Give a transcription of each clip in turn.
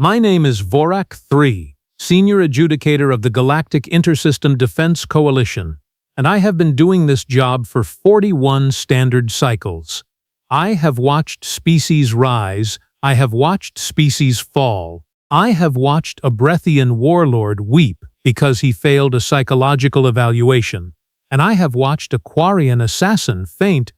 My name is Vorak 3, Senior Adjudicator of the Galactic Intersystem Defense Coalition, and I have been doing this job for 41 standard cycles. I have watched species rise, I have watched species fall, I have watched a Breathian warlord weep because he failed a psychological evaluation, and I have watched a Quarian assassin faint,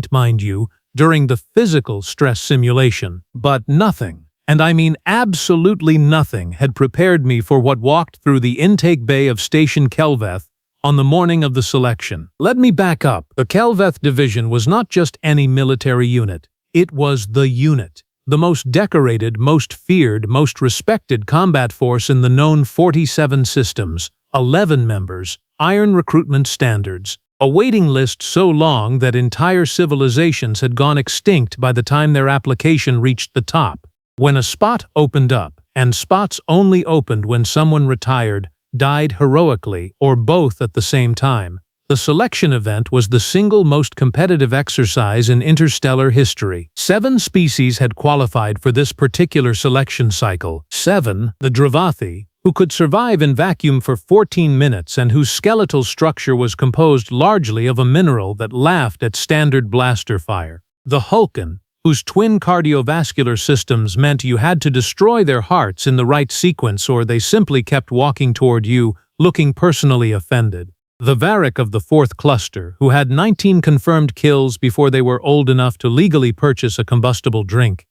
mind you, during the physical stress simulation. But nothing, and I mean absolutely nothing, had prepared me for what walked through the intake bay of Station Kelveth on the morning of the selection. Let me back up. The Kelveth division was not just any military unit. It was the unit. The most decorated, most feared, most respected combat force in the known 47 systems, 11 members, iron recruitment standards, a waiting list so long that entire civilizations had gone extinct by the time their application reached the top. When a spot opened up, and spots only opened when someone retired, died heroically, or both at the same time, the selection event was the single most competitive exercise in interstellar history. 7 species had qualified for this particular selection cycle. 7, the Drevathi, who could survive in vacuum for 14 minutes and whose skeletal structure was composed largely of a mineral that laughed at standard blaster fire. The Hulken, whose twin cardiovascular systems meant you had to destroy their hearts in the right sequence or they simply kept walking toward you, looking personally offended. The Varric of the 4th cluster, who had 19 confirmed kills before they were old enough to legally purchase a combustible drink.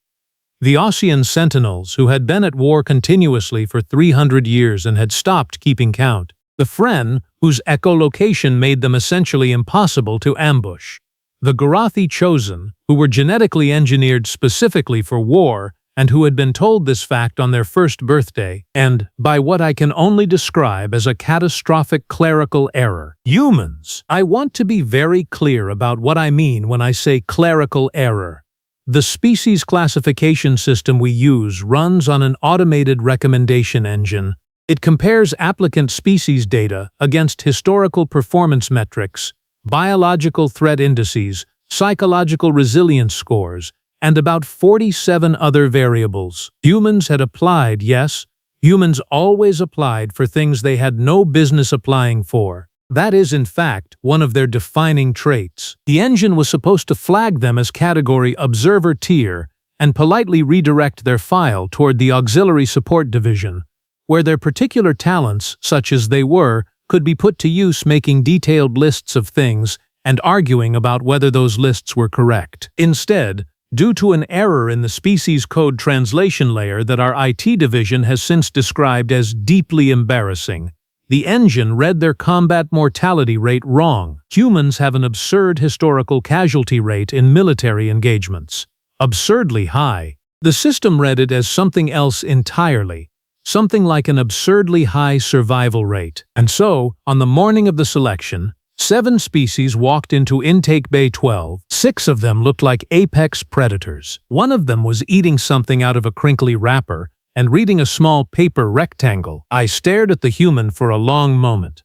The Ossian Sentinels, who had been at war continuously for 300 years and had stopped keeping count. The Fren, whose echolocation made them essentially impossible to ambush. The Galactic chosen, who were genetically engineered specifically for war, and who had been told this fact on their first birthday, and by what I can only describe as a catastrophic clerical error. Humans. I want to be very clear about what I mean when I say clerical error. The species classification system we use runs on an automated recommendation engine. It compares applicant species data against historical performance metrics, biological threat indices, psychological resilience scores, and about 47 other variables. Humans had applied, yes, humans always applied for things they had no business applying for. That is, in fact, one of their defining traits. The engine was supposed to flag them as category Observer Tier and politely redirect their file toward the Auxiliary Support Division, where their particular talents, such as they were, could be put to use making detailed lists of things and arguing about whether those lists were correct. Instead, due to an error in the species code translation layer that our IT division has since described as deeply embarrassing, the engine read their combat mortality rate wrong. Humans have an absurd historical casualty rate in military engagements. Absurdly high. The system read it as something else entirely. Something like an absurdly high survival rate. And so, on the morning of the selection, 7 species walked into Intake Bay 12. 6 of them looked like apex predators. One of them was eating something out of a crinkly wrapper and reading a small paper rectangle. I stared at the human for a long moment.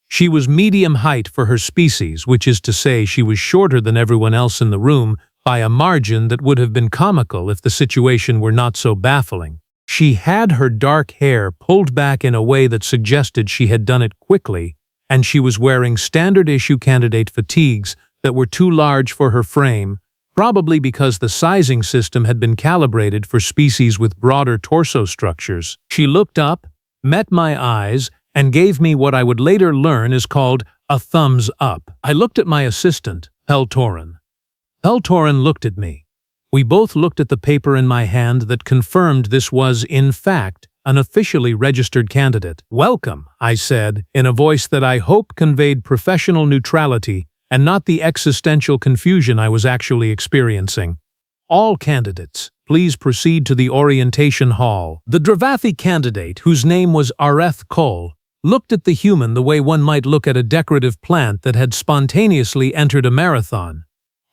She was medium height for her species, which is to say she was shorter than everyone else in the room by a margin that would have been comical if the situation were not so baffling. She had her dark hair pulled back in a way that suggested she had done it quickly, and she was wearing standard-issue candidate fatigues that were too large for her frame, probably because the sizing system had been calibrated for species with broader torso structures. She looked up, met my eyes, and gave me what I would later learn is called a thumbs up. I looked at my assistant, Peltorin. Peltorin looked at me. We both looked at the paper in my hand that confirmed this was, in fact, an officially registered candidate. "Welcome," I said, in a voice that I hope conveyed professional neutrality and not the existential confusion I was actually experiencing. "All candidates, please proceed to the orientation hall." The Drevathi candidate, whose name was Areth Kol, looked at the human the way one might look at a decorative plant that had spontaneously entered a marathon.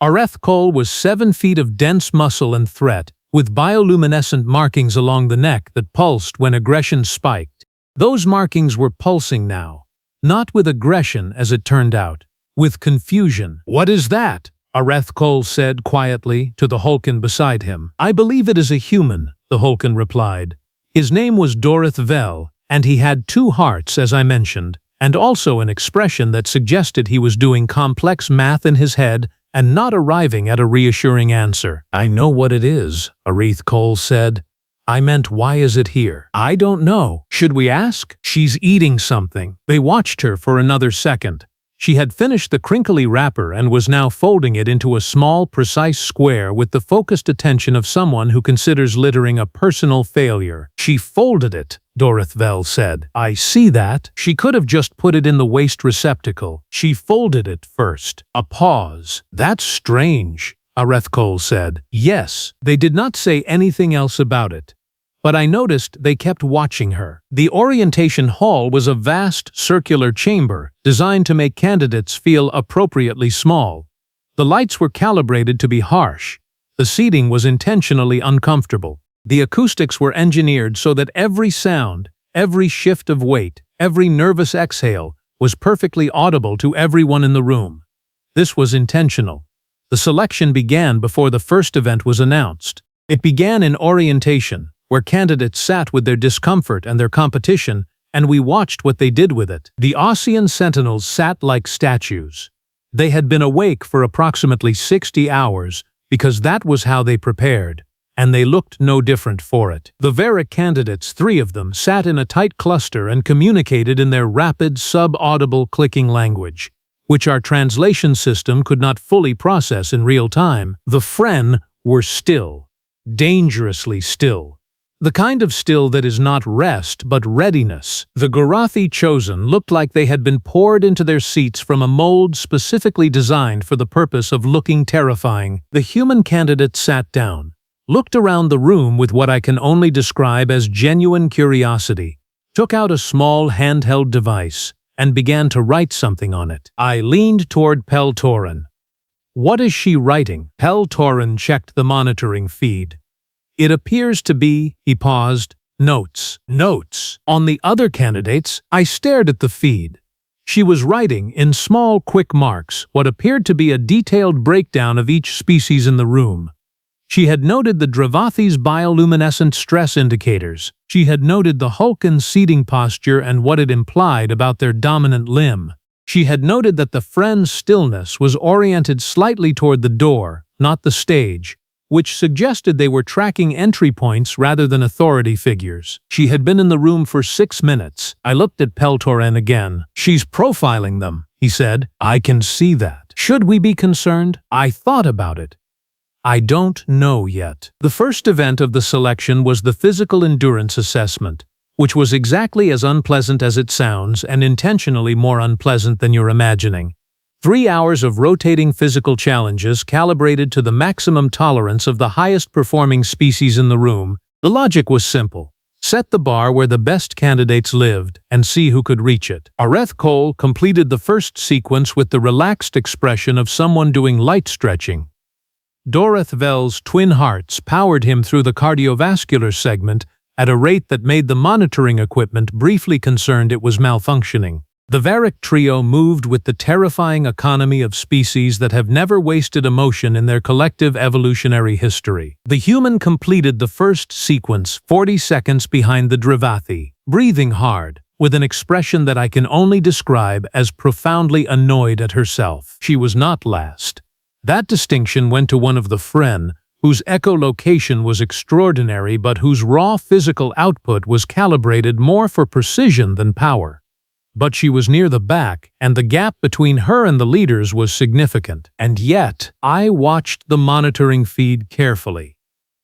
Areth Kol was 7 feet of dense muscle and threat, with bioluminescent markings along the neck that pulsed when aggression spiked. Those markings were pulsing now. Not with aggression, as it turned out. With confusion. "What is that?" Areth Kol said quietly to the Hulken beside him. "I believe it is a human," the Hulken replied. His name was Drevathi, and he had 2 hearts, as I mentioned, and also an expression that suggested he was doing complex math in his head and not arriving at a reassuring answer. "I know what it is," Aerith Cole said. "I meant, why is it here?" "I don't know. Should we ask?" "She's eating something." They watched her for another second. She had finished the crinkly wrapper and was now folding it into a small, precise square with the focused attention of someone who considers littering a personal failure. "She folded it," Drevathi said. "I see that. She could have just put it in the waste receptacle. She folded it first." A pause. "That's strange," Aerith Cole said. "Yes." They did not say anything else about it. But I noticed they kept watching her. The orientation hall was a vast, circular chamber designed to make candidates feel appropriately small. The lights were calibrated to be harsh. The seating was intentionally uncomfortable. The acoustics were engineered so that every sound, every shift of weight, every nervous exhale was perfectly audible to everyone in the room. This was intentional. The selection began before the first event was announced. It began in orientation, where candidates sat with their discomfort and their competition, and we watched what they did with it. The Ossian Sentinels sat like statues. They had been awake for approximately 60 hours because that was how they prepared, and they looked no different for it. The Varric candidates, 3 of them, sat in a tight cluster and communicated in their rapid, sub-audible clicking language, which our translation system could not fully process in real time. The Fren were still, dangerously still. The kind of still that is not rest, but readiness. The Drevathi chosen looked like they had been poured into their seats from a mold specifically designed for the purpose of looking terrifying. The human candidate sat down, looked around the room with what I can only describe as genuine curiosity, took out a small handheld device, and began to write something on it. I leaned toward Peltorin. "What is she writing?" Peltorin checked the monitoring feed. "It appears to be," he paused, "notes." Notes. On the other candidates, I stared at the feed. She was writing, in small, quick marks, what appeared to be a detailed breakdown of each species in the room. She had noted the Drevathi's bioluminescent stress indicators. She had noted the Hulken seating posture and what it implied about their dominant limb. She had noted that the Friend's stillness was oriented slightly toward the door, not the stage, which suggested they were tracking entry points rather than authority figures. She had been in the room for 6 minutes. I looked at Peltorin again. "She's profiling them," he said. "I can see that. Should we be concerned?" I thought about it. I don't know yet. The first event of the selection was the physical endurance assessment, which was exactly as unpleasant as it sounds and intentionally more unpleasant than you're imagining. 3 hours of rotating physical challenges calibrated to the maximum tolerance of the highest-performing species in the room. The logic was simple. Set the bar where the best candidates lived and see who could reach it. Aerith Cole completed the first sequence with the relaxed expression of someone doing light stretching. Drevathi's twin hearts powered him through the cardiovascular segment at a rate that made the monitoring equipment briefly concerned it was malfunctioning. The Varric trio moved with the terrifying economy of species that have never wasted emotion in their collective evolutionary history. The human completed the first sequence 40 seconds behind the Drevathi, breathing hard, with an expression that I can only describe as profoundly annoyed at herself. She was not last. That distinction went to one of the Fren, whose echolocation was extraordinary but whose raw physical output was calibrated more for precision than power. But she was near the back, and the gap between her and the leaders was significant. And yet, I watched the monitoring feed carefully,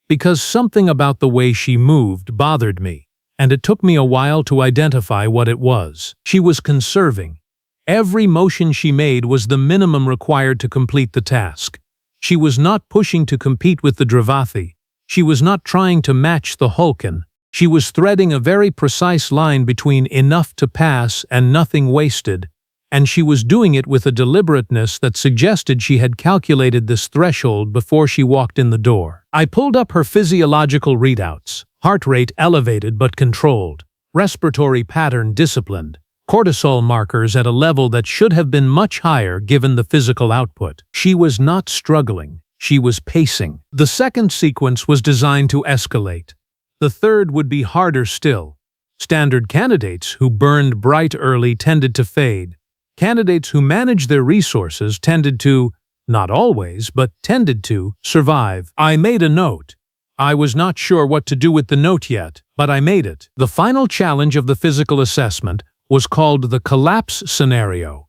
because something about the way she moved bothered me, and it took me a while to identify what it was. She was conserving. Every motion she made was the minimum required to complete the task. She was not pushing to compete with the Drevathi. She was not trying to match the Hulken. She was threading a very precise line between enough to pass and nothing wasted, and she was doing it with a deliberateness that suggested she had calculated this threshold before she walked in the door. I pulled up her physiological readouts: heart rate elevated but controlled, respiratory pattern disciplined, cortisol markers at a level that should have been much higher given the physical output. She was not struggling, she was pacing. The second sequence was designed to escalate. The third would be harder still. Standard candidates who burned bright early tended to fade. Candidates who managed their resources tended to, not always, but tended to, survive. I made a note. I was not sure what to do with the note yet, but I made it. The final challenge of the physical assessment was called the collapse scenario.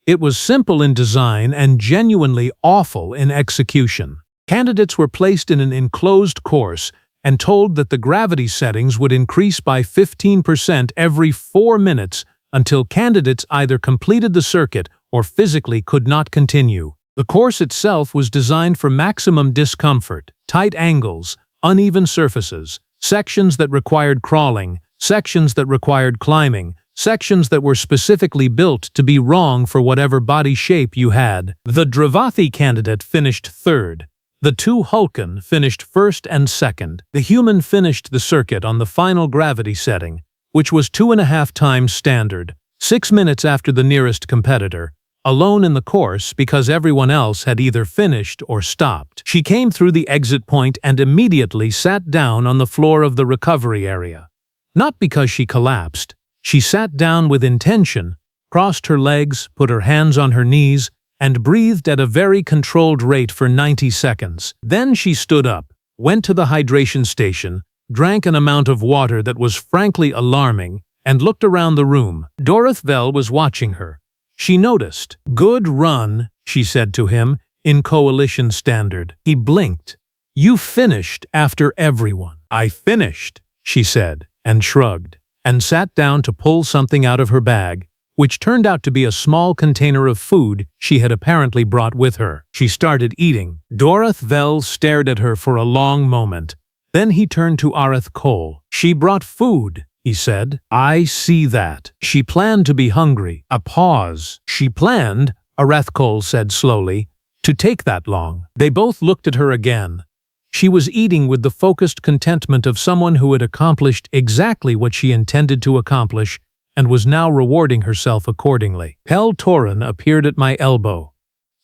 It was simple in design and genuinely awful in execution. Candidates were placed in an enclosed course and told that the gravity settings would increase by 15% every 4 minutes until candidates either completed the circuit or physically could not continue. The course itself was designed for maximum discomfort, tight angles, uneven surfaces, sections that required crawling, sections that required climbing, sections that were specifically built to be wrong for whatever body shape you had. The Drevathi candidate finished third. The two Hulken finished first and second. The human finished the circuit on the final gravity setting, which was 2.5 times standard, 6 minutes after the nearest competitor, alone in the course because everyone else had either finished or stopped. She came through the exit point and immediately sat down on the floor of the recovery area. Not because she collapsed. She sat down with intention, crossed her legs, put her hands on her knees, and breathed at a very controlled rate for 90 seconds. Then she stood up, went to the hydration station, drank an amount of water that was frankly alarming, and looked around the room. Dorothy was watching her. She noticed. "Good run," she said to him, in Coalition Standard. He blinked. "You finished after everyone." "I finished," she said, and shrugged, and sat down to pull something out of her bag, which turned out to be a small container of food she had apparently brought with her. She started eating. Dorothy stared at her for a long moment. Then he turned to Areth Cole. "She brought food," he said. "I see that. She planned to be hungry." A pause. "She planned," Areth Cole said slowly, "to take that long." They both looked at her again. She was eating with the focused contentment of someone who had accomplished exactly what she intended to accomplish and was now rewarding herself accordingly. Hel Torin appeared at my elbow.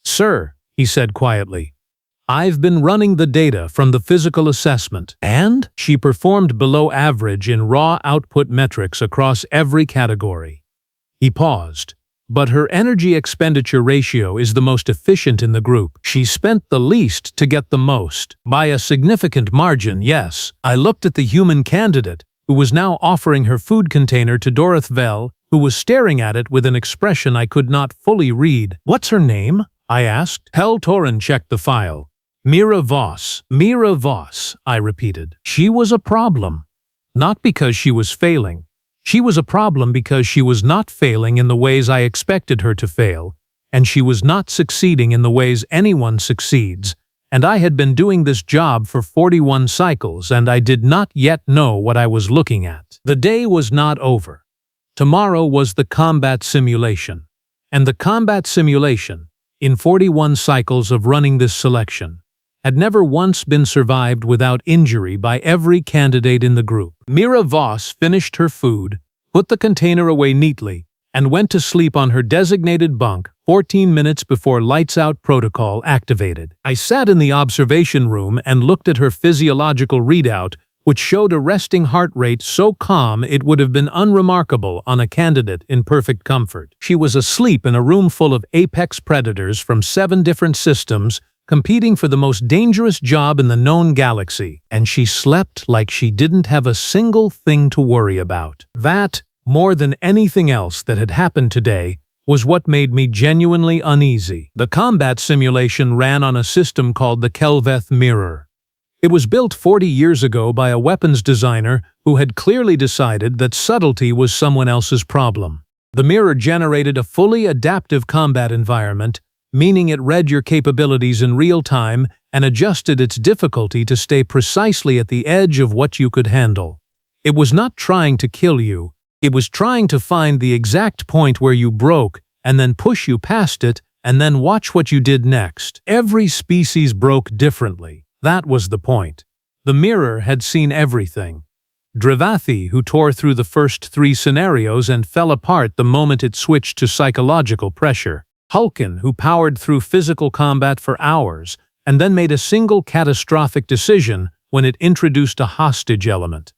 "Sir," he said quietly, "I've been running the data from the physical assessment, and she performed below average in raw output metrics across every category." He paused. "But her energy expenditure ratio is the most efficient in the group. She spent the least to get the most. By a significant margin, yes." I looked at the human candidate, who was now offering her food container to Dorothy, who was staring at it with an expression I could not fully read. "What's her name?" I asked. Hel Torin checked the file. "Mira Voss." "Mira Voss," I repeated. "She was a problem. Not because she was failing. She was a problem because she was not failing in the ways I expected her to fail, and she was not succeeding in the ways anyone succeeds, and I had been doing this job for 41 cycles and I did not yet know what I was looking at. The day was not over. Tomorrow was the combat simulation. And the combat simulation, in 41 cycles of running this selection, had never once been survived without injury by every candidate in the group. Mira Voss finished her food, put the container away neatly, and went to sleep on her designated bunk 14 minutes before lights out protocol activated. I sat in the observation room and looked at her physiological readout, which showed a resting heart rate so calm it would have been unremarkable on a candidate in perfect comfort. She was asleep in a room full of apex predators from 7 different systems, competing for the most dangerous job in the known galaxy, and she slept like she didn't have a single thing to worry about. That, more than anything else that had happened today, was what made me genuinely uneasy. The combat simulation ran on a system called the Kelveth mirror. It was built 40 years ago by a weapons designer who had clearly decided that subtlety was someone else's problem. The mirror generated a fully adaptive combat environment, meaning it read your capabilities in real time and adjusted its difficulty to stay precisely at the edge of what you could handle. It was not trying to kill you, it was trying to find the exact point where you broke and then push you past it and then watch what you did next. Every species broke differently. That was the point. The mirror had seen everything. Drevathi, who tore through the first 3 scenarios and fell apart the moment it switched to psychological pressure. Hulken, who powered through physical combat for hours and then made a single catastrophic decision when it introduced a hostage element.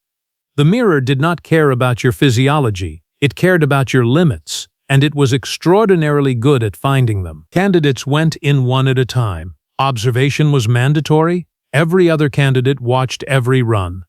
The mirror did not care about your physiology, it cared about your limits, and it was extraordinarily good at finding them. Candidates went in one at a time. Observation was mandatory. Every other candidate watched every run.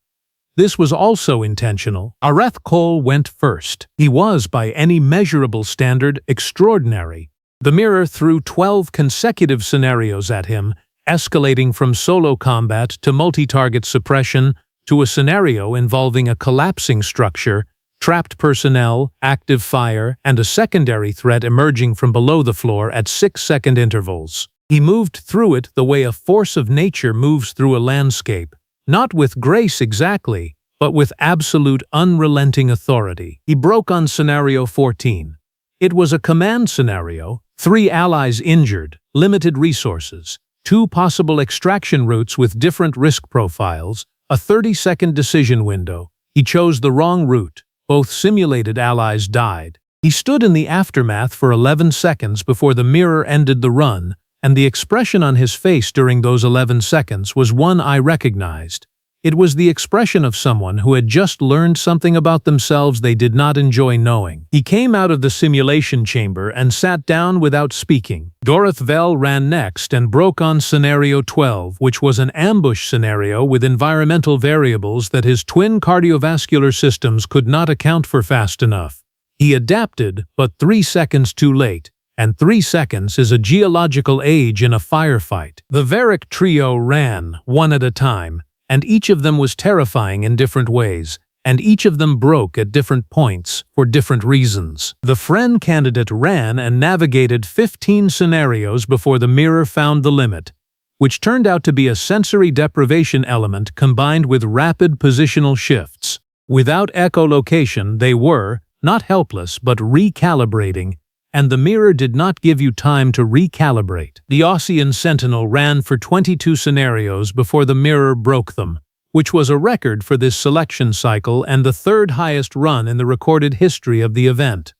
This was also intentional. Areth Cole went first. He was, by any measurable standard, extraordinary. The mirror threw 12 consecutive scenarios at him, escalating from solo combat to multi-target suppression to a scenario involving a collapsing structure, trapped personnel, active fire, and a secondary threat emerging from below the floor at 6-second intervals. He moved through it the way a force of nature moves through a landscape, not with grace exactly, but with absolute unrelenting authority. He broke on Scenario 14. It was a command scenario, 3 allies injured, limited resources, 2 possible extraction routes with different risk profiles, a 30-second decision window. He chose the wrong route. Both simulated allies died. He stood in the aftermath for 11 seconds before the mirror ended the run, and the expression on his face during those 11 seconds was one I recognized. It was the expression of someone who had just learned something about themselves they did not enjoy knowing. He came out of the simulation chamber and sat down without speaking. Dorith Vell ran next and broke on Scenario 12, which was an ambush scenario with environmental variables that his twin cardiovascular systems could not account for fast enough. He adapted, but 3 seconds too late, and 3 seconds is a geological age in a firefight. The Varric trio ran, one at a time, and each of them was terrifying in different ways, and each of them broke at different points for different reasons. The Friend candidate ran and navigated 15 scenarios before the mirror found the limit, which turned out to be a sensory deprivation element combined with rapid positional shifts. Without echolocation, they were, not helpless, but recalibrating, and the mirror did not give you time to recalibrate. The Ossian Sentinel ran for 22 scenarios before the mirror broke them, which was a record for this selection cycle and the 3rd highest run in the recorded history of the event.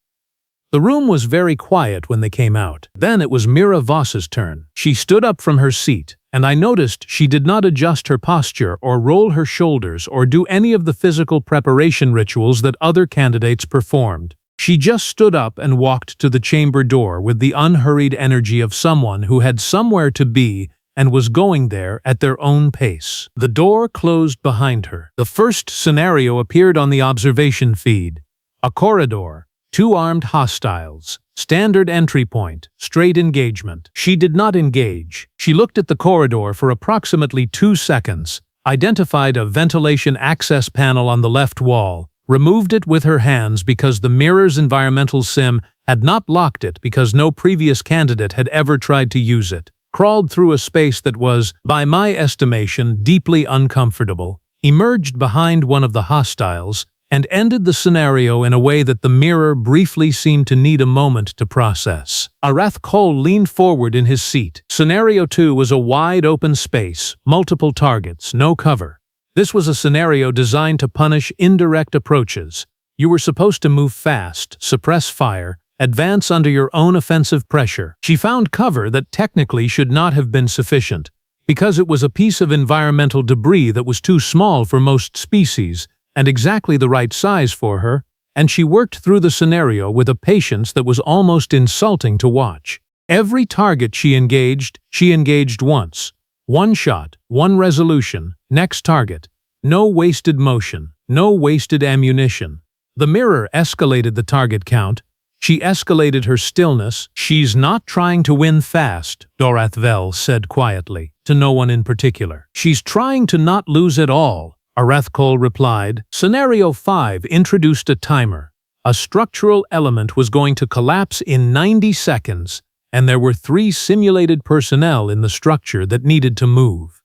The room was very quiet when they came out. Then it was Mira Voss's turn. She stood up from her seat, and I noticed she did not adjust her posture or roll her shoulders or do any of the physical preparation rituals that other candidates performed. She just stood up and walked to the chamber door with the unhurried energy of someone who had somewhere to be and was going there at their own pace. The door closed behind her. The first scenario appeared on the observation feed. A corridor, 2 armed hostiles, standard entry point, straight engagement. She did not engage. She looked at the corridor for approximately 2 seconds, identified a ventilation access panel on the left wall, removed it with her hands because the mirror's environmental sim had not locked it because no previous candidate had ever tried to use it, crawled through a space that was, by my estimation, deeply uncomfortable, emerged behind one of the hostiles, and ended the scenario in a way that the mirror briefly seemed to need a moment to process. Areth Cole leaned forward in his seat. Scenario 2 was a wide-open space, multiple targets, no cover. This was a scenario designed to punish indirect approaches. You were supposed to move fast, suppress fire, advance under your own offensive pressure. She found cover that technically should not have been sufficient, because it was a piece of environmental debris that was too small for most species and exactly the right size for her, and she worked through the scenario with a patience that was almost insulting to watch. Every target she engaged once. 1 shot, 1 resolution, next target. No wasted motion, no wasted ammunition. The mirror escalated the target count. She escalated her stillness. She's not trying to win fast, Dorith Vell said quietly, to no one in particular. She's trying to not lose at all, Areth Cole replied. Scenario 5 introduced a timer. A structural element was going to collapse in 90 seconds, and there were 3 simulated personnel in the structure that needed to move.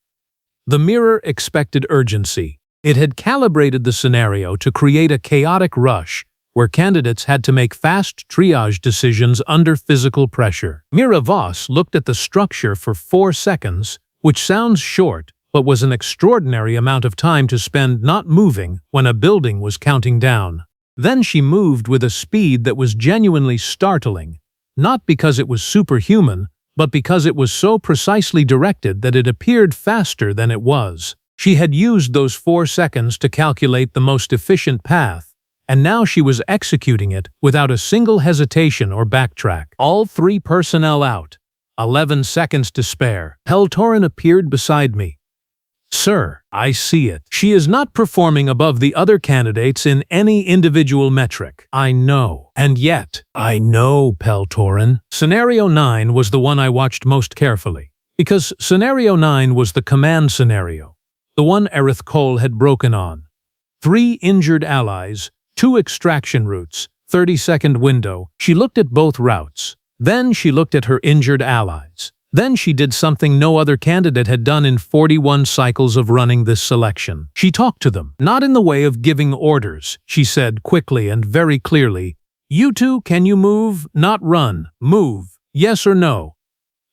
The mirror expected urgency. It had calibrated the scenario to create a chaotic rush where candidates had to make fast triage decisions under physical pressure. Mira Voss looked at the structure for 4 seconds, which sounds short, but was an extraordinary amount of time to spend not moving when a building was counting down. Then she moved with a speed that was genuinely startling. Not because it was superhuman, but because it was so precisely directed that it appeared faster than it was. She had used those 4 seconds to calculate the most efficient path, and now she was executing it without a single hesitation or backtrack. All 3 personnel out. 11 seconds to spare. Peltorin appeared beside me. Sir, I see it. She is not performing above the other candidates in any individual metric. I know. And yet, I know, Peltorin. Scenario 9 was the one I watched most carefully, because Scenario 9 was the command scenario, the one Aerith Cole had broken on. 3 injured allies, 2 extraction routes, 30-second window. She looked at both routes. Then she looked at her injured allies. Then she did something no other candidate had done in 41 cycles of running this selection. She talked to them, not in the way of giving orders. She said quickly and very clearly, "You two, can you move, not run? Move, yes or no?"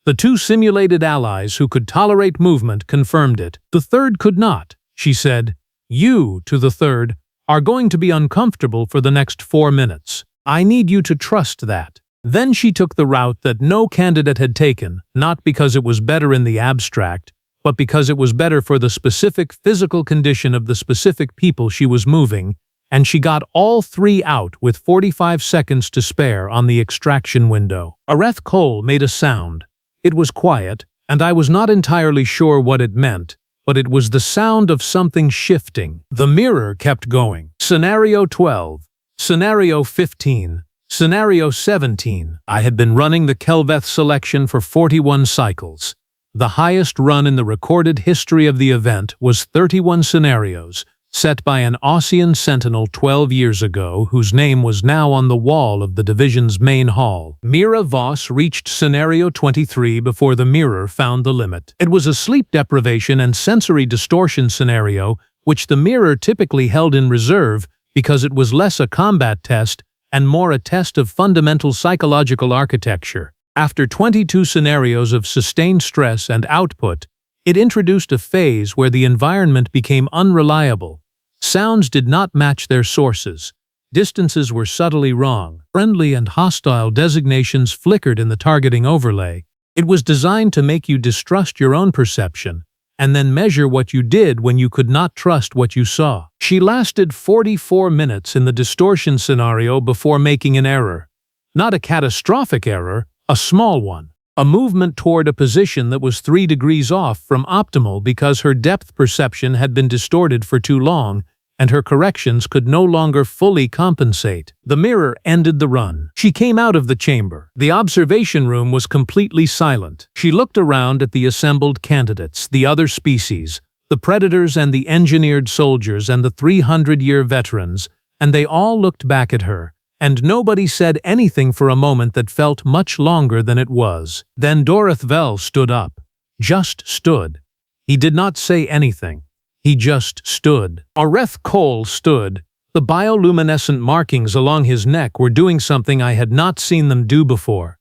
The 2 simulated allies who could tolerate movement confirmed it. The third could not. She said, "You," to the third, "are going to be uncomfortable for the next 4 minutes. I need you to trust that." Then she took the route that no candidate had taken, not because it was better in the abstract, but because it was better for the specific physical condition of the specific people she was moving, and she got all 3 out with 45 seconds to spare on the extraction window. Aerith Cole made a sound. It was quiet, and I was not entirely sure what it meant, but it was the sound of something shifting. The mirror kept going. Scenario 12. Scenario 15. Scenario 17. I had been running the Kelveth selection for 41 cycles. The highest run in the recorded history of the event was 31 scenarios, set by an Ossian Sentinel 12 years ago, whose name was now on the wall of the division's main hall. Mira Voss reached Scenario 23 before the mirror found the limit. It was a sleep deprivation and sensory distortion scenario, which the mirror typically held in reserve because it was less a combat test and more a test of fundamental psychological architecture. After 22 scenarios of sustained stress and output, it introduced a phase where the environment became unreliable. Sounds did not match their sources. Distances were subtly wrong. Friendly and hostile designations flickered in the targeting overlay. It was designed to make you distrust your own perception, and then measure what you did when you could not trust what you saw. She lasted 44 minutes in the distortion scenario before making an error. Not a catastrophic error, a small one. A movement toward a position that was 3 degrees off from optimal because her depth perception had been distorted for too long, and her corrections could no longer fully compensate. The mirror ended the run. She came out of the chamber. The observation room was completely silent. She looked around at the assembled candidates, the other species, the predators and the engineered soldiers and the 300-year veterans, and they all looked back at her, and nobody said anything for a moment that felt much longer than it was. Then Dorith Vell stood up. Just stood. He did not say anything. He just stood. Aerith Cole stood. The bioluminescent markings along his neck were doing something I had not seen them do before.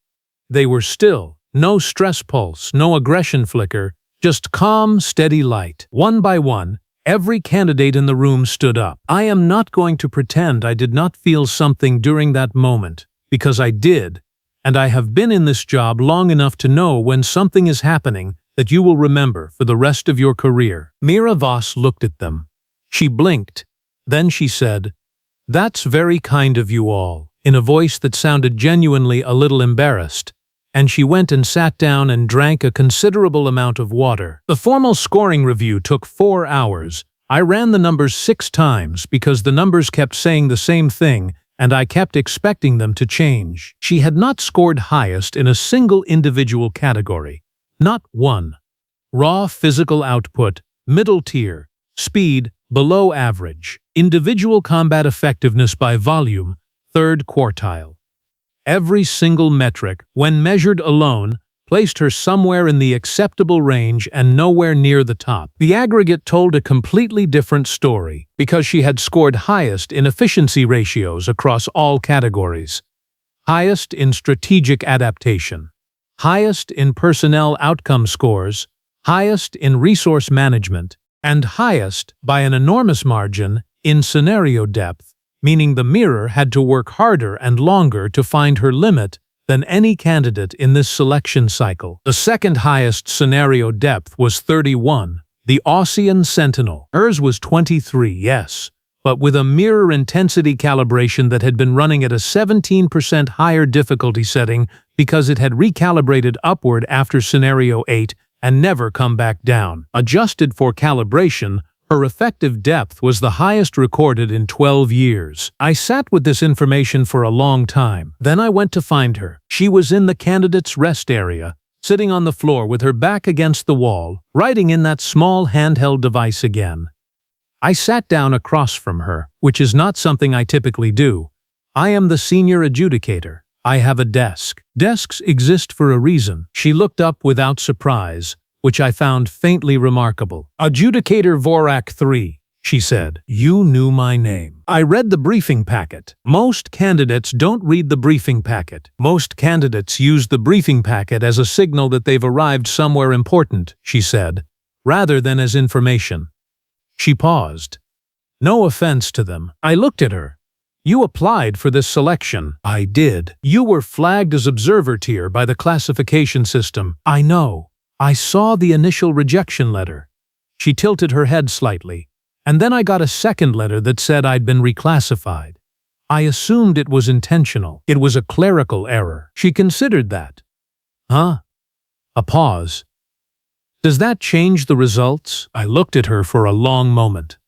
They were still. No stress pulse, no aggression flicker, just calm, steady light. One by one, every candidate in the room stood up. I am not going to pretend I did not feel something during that moment, because I did, and I have been in this job long enough to know when something is happening that you will remember for the rest of your career. Mira Voss looked at them. She blinked. Then she said, "That's very kind of you all," in a voice that sounded genuinely a little embarrassed, and she went and sat down and drank a considerable amount of water. The formal scoring review took 4 hours. I ran the numbers 6 times because the numbers kept saying the same thing, and I kept expecting them to change. She had not scored highest in a single individual category. Not one. Raw physical output, middle tier. Speed, below average. Individual combat effectiveness by volume, 3rd quartile. Every single metric, when measured alone, placed her somewhere in the acceptable range and nowhere near the top. The aggregate told a completely different story, because she had scored highest in efficiency ratios across all categories. Highest in strategic adaptation. Highest in personnel outcome scores, highest in resource management, and highest, by an enormous margin, in scenario depth, meaning the mirror had to work harder and longer to find her limit than any candidate in this selection cycle. The second highest scenario depth was 31, the Ossian Sentinel. Hers was 23, yes, but with a mirror intensity calibration that had been running at a 17% higher difficulty setting because it had recalibrated upward after Scenario 8 and never come back down. Adjusted for calibration, her effective depth was the highest recorded in 12 years. I sat with this information for a long time. Then I went to find her. She was in the candidate's rest area, sitting on the floor with her back against the wall, writing in that small handheld device again. I sat down across from her, which is not something I typically do. I am the senior adjudicator. I have a desk. Desks exist for a reason. She looked up without surprise, which I found faintly remarkable. Adjudicator Vorak 3, she said. You knew my name. I read the briefing packet. Most candidates don't read the briefing packet. Most candidates use the briefing packet as a signal that they've arrived somewhere important, she said, rather than as information. She paused. No offense to them. I looked at her. You applied for this selection. I did. You were flagged as observer tier by the classification system. I know. I saw the initial rejection letter. She tilted her head slightly, and then I got a second letter that said I'd been reclassified. I assumed it was intentional. It was a clerical error. She considered that. Huh? A pause. Does that change the results? I looked at her for a long moment.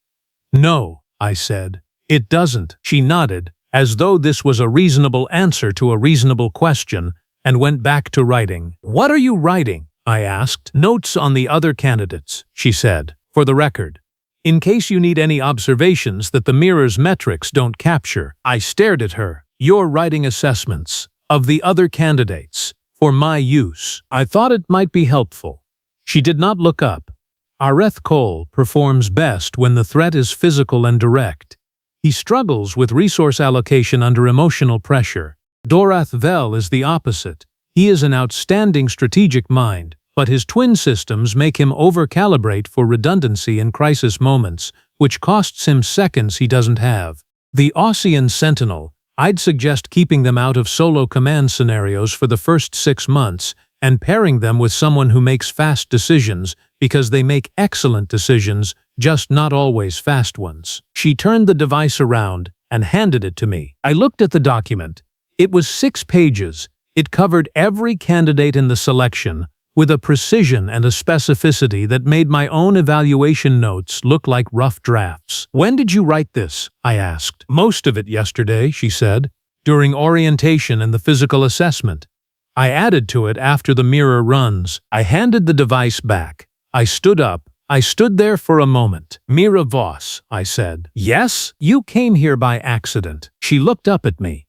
No, I said. It doesn't. She nodded, as though this was a reasonable answer to a reasonable question, and went back to writing. What are you writing? I asked. Notes on the other candidates, she said, for the record. In case you need any observations that the mirror's metrics don't capture. I stared at her. You're writing assessments of the other candidates for my use. I thought it might be helpful. She did not look up. Areth Cole performs best when the threat is physical and direct. He struggles with resource allocation under emotional pressure. Dorath Vel is the opposite. He is an outstanding strategic mind, but his twin systems make him over-calibrate for redundancy in crisis moments, which costs him seconds he doesn't have. The Ossian Sentinel, I'd suggest keeping them out of solo command scenarios for the first 6 months and pairing them with someone who makes fast decisions because they make excellent decisions, just not always fast ones. She turned the device around and handed it to me. I looked at the document. It was 6 pages. It covered every candidate in the selection, with a precision and a specificity that made my own evaluation notes look like rough drafts. When did you write this? I asked. Most of it yesterday, she said, during orientation and the physical assessment. I added to it after the mirror runs. I handed the device back. I stood up. I stood there for a moment. Mira Voss, I said. Yes? You came here by accident. She looked up at me.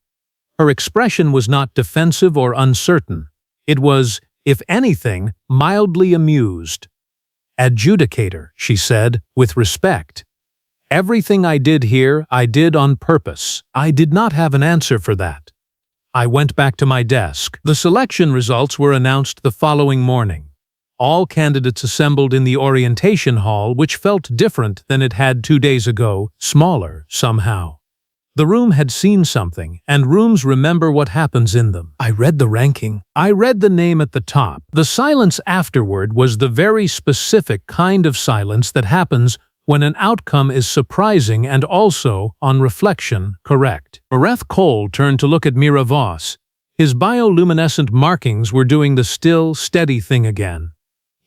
Her expression was not defensive or uncertain. It was, if anything, mildly amused. Adjudicator, she said, with respect. Everything I did here, I did on purpose. I did not have an answer for that. I went back to my desk. The selection results were announced the following morning. All candidates assembled in the orientation hall, which felt different than it had 2 days ago, smaller somehow. The room had seen something, and rooms remember what happens in them. I read the ranking. I read the name at the top. The silence afterward was the very specific kind of silence that happens when an outcome is surprising and also, on reflection, correct. Areth Cole turned to look at Mira Voss. His bioluminescent markings were doing the still, steady thing again.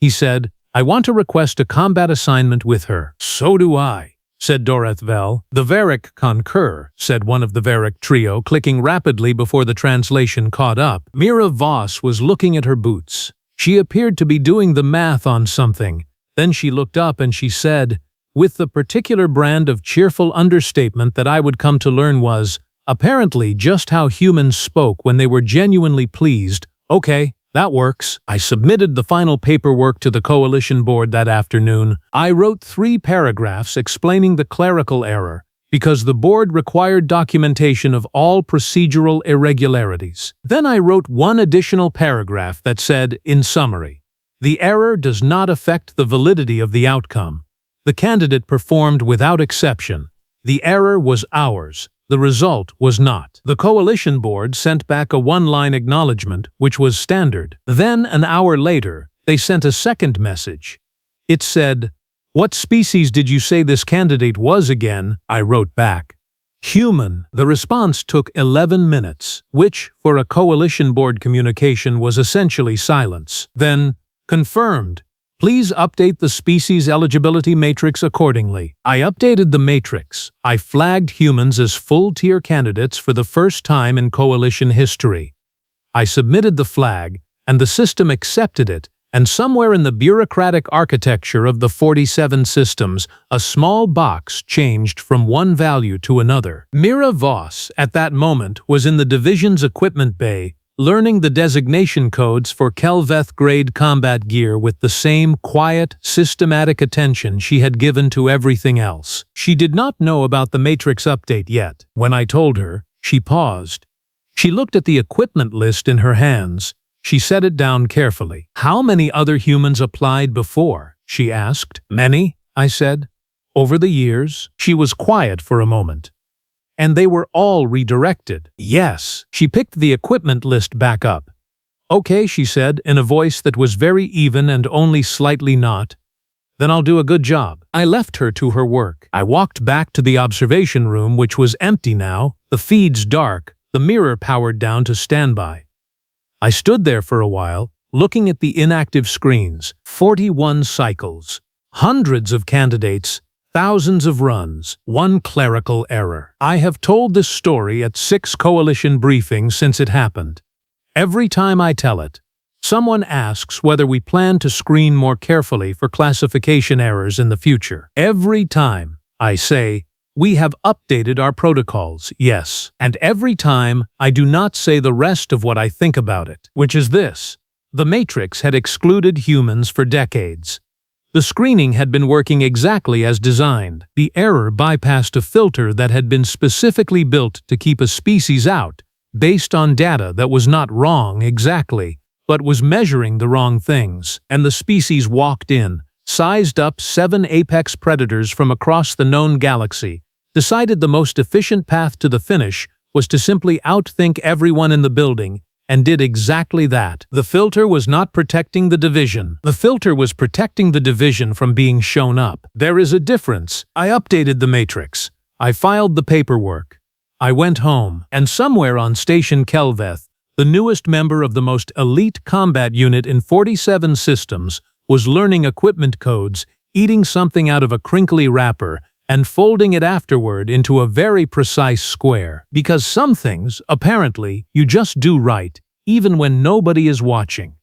He said, I want to request a combat assignment with her. So do I, said Dorath Vel. The Varric concur, said one of the Varric trio, clicking rapidly before the translation caught up. Mira Voss was looking at her boots. She appeared to be doing the math on something. Then she looked up and she said, with the particular brand of cheerful understatement that I would come to learn was, apparently just how humans spoke when they were genuinely pleased, okay, that works. I submitted the final paperwork to the coalition board that afternoon. I wrote 3 paragraphs explaining the clerical error, because the board required documentation of all procedural irregularities. Then I wrote 1 additional paragraph that said, in summary, the error does not affect the validity of the outcome. The candidate performed without exception. The error was ours. The result was not. The coalition board sent back a 1-line acknowledgement, which was standard. Then, an hour later, they sent a second message. It said, "What species did you say this candidate was again?" I wrote back. "Human." The response took 11 minutes, which, for a coalition board communication, was essentially silence. Then, "Confirmed. Please update the species eligibility matrix accordingly." I updated the matrix. I flagged humans as full-tier candidates for the first time in coalition history. I submitted the flag, and the system accepted it, and somewhere in the bureaucratic architecture of the 47 systems, a small box changed from one value to another. Mira Voss, at that moment, was in the division's equipment bay, learning the designation codes for Kelveth-grade combat gear with the same quiet, systematic attention she had given to everything else. She did not know about the matrix update yet. When I told her, she paused. She looked at the equipment list in her hands. She set it down carefully. "How many other humans applied before?" she asked. "Many," I said. "Over the years." She was quiet for a moment. "And they were all redirected." "Yes." She picked the equipment list back up. "Okay," she said, in a voice that was very even and only slightly not. "Then I'll do a good job." I left her to her work. I walked back to the observation room, which was empty now, the feeds dark, the mirror powered down to standby. I stood there for a while, looking at the inactive screens. 41 cycles, hundreds of candidates, thousands of runs, one clerical error. I have told this story at 6 coalition briefings since it happened. Every time I tell it, someone asks whether we plan to screen more carefully for classification errors in the future. Every time, I say, we have updated our protocols, yes. And every time, I do not say the rest of what I think about it, which is this. The Matrix had excluded humans for decades. The screening had been working exactly as designed. The error bypassed a filter that had been specifically built to keep a species out, based on data that was not wrong exactly, but was measuring the wrong things. And the species walked in, sized up 7 apex predators from across the known galaxy, decided the most efficient path to the finish was to simply outthink everyone in the building, and did exactly that. The filter was not protecting the division. The filter was protecting the division from being shown up. There is a difference. I updated the matrix. I filed the paperwork. I went home, and somewhere on Station Kelveth, the newest member of the most elite combat unit in 47 systems was learning equipment codes, eating something out of a crinkly wrapper, and folding it afterward into a very precise square. Because some things, apparently, you just do right, even when nobody is watching.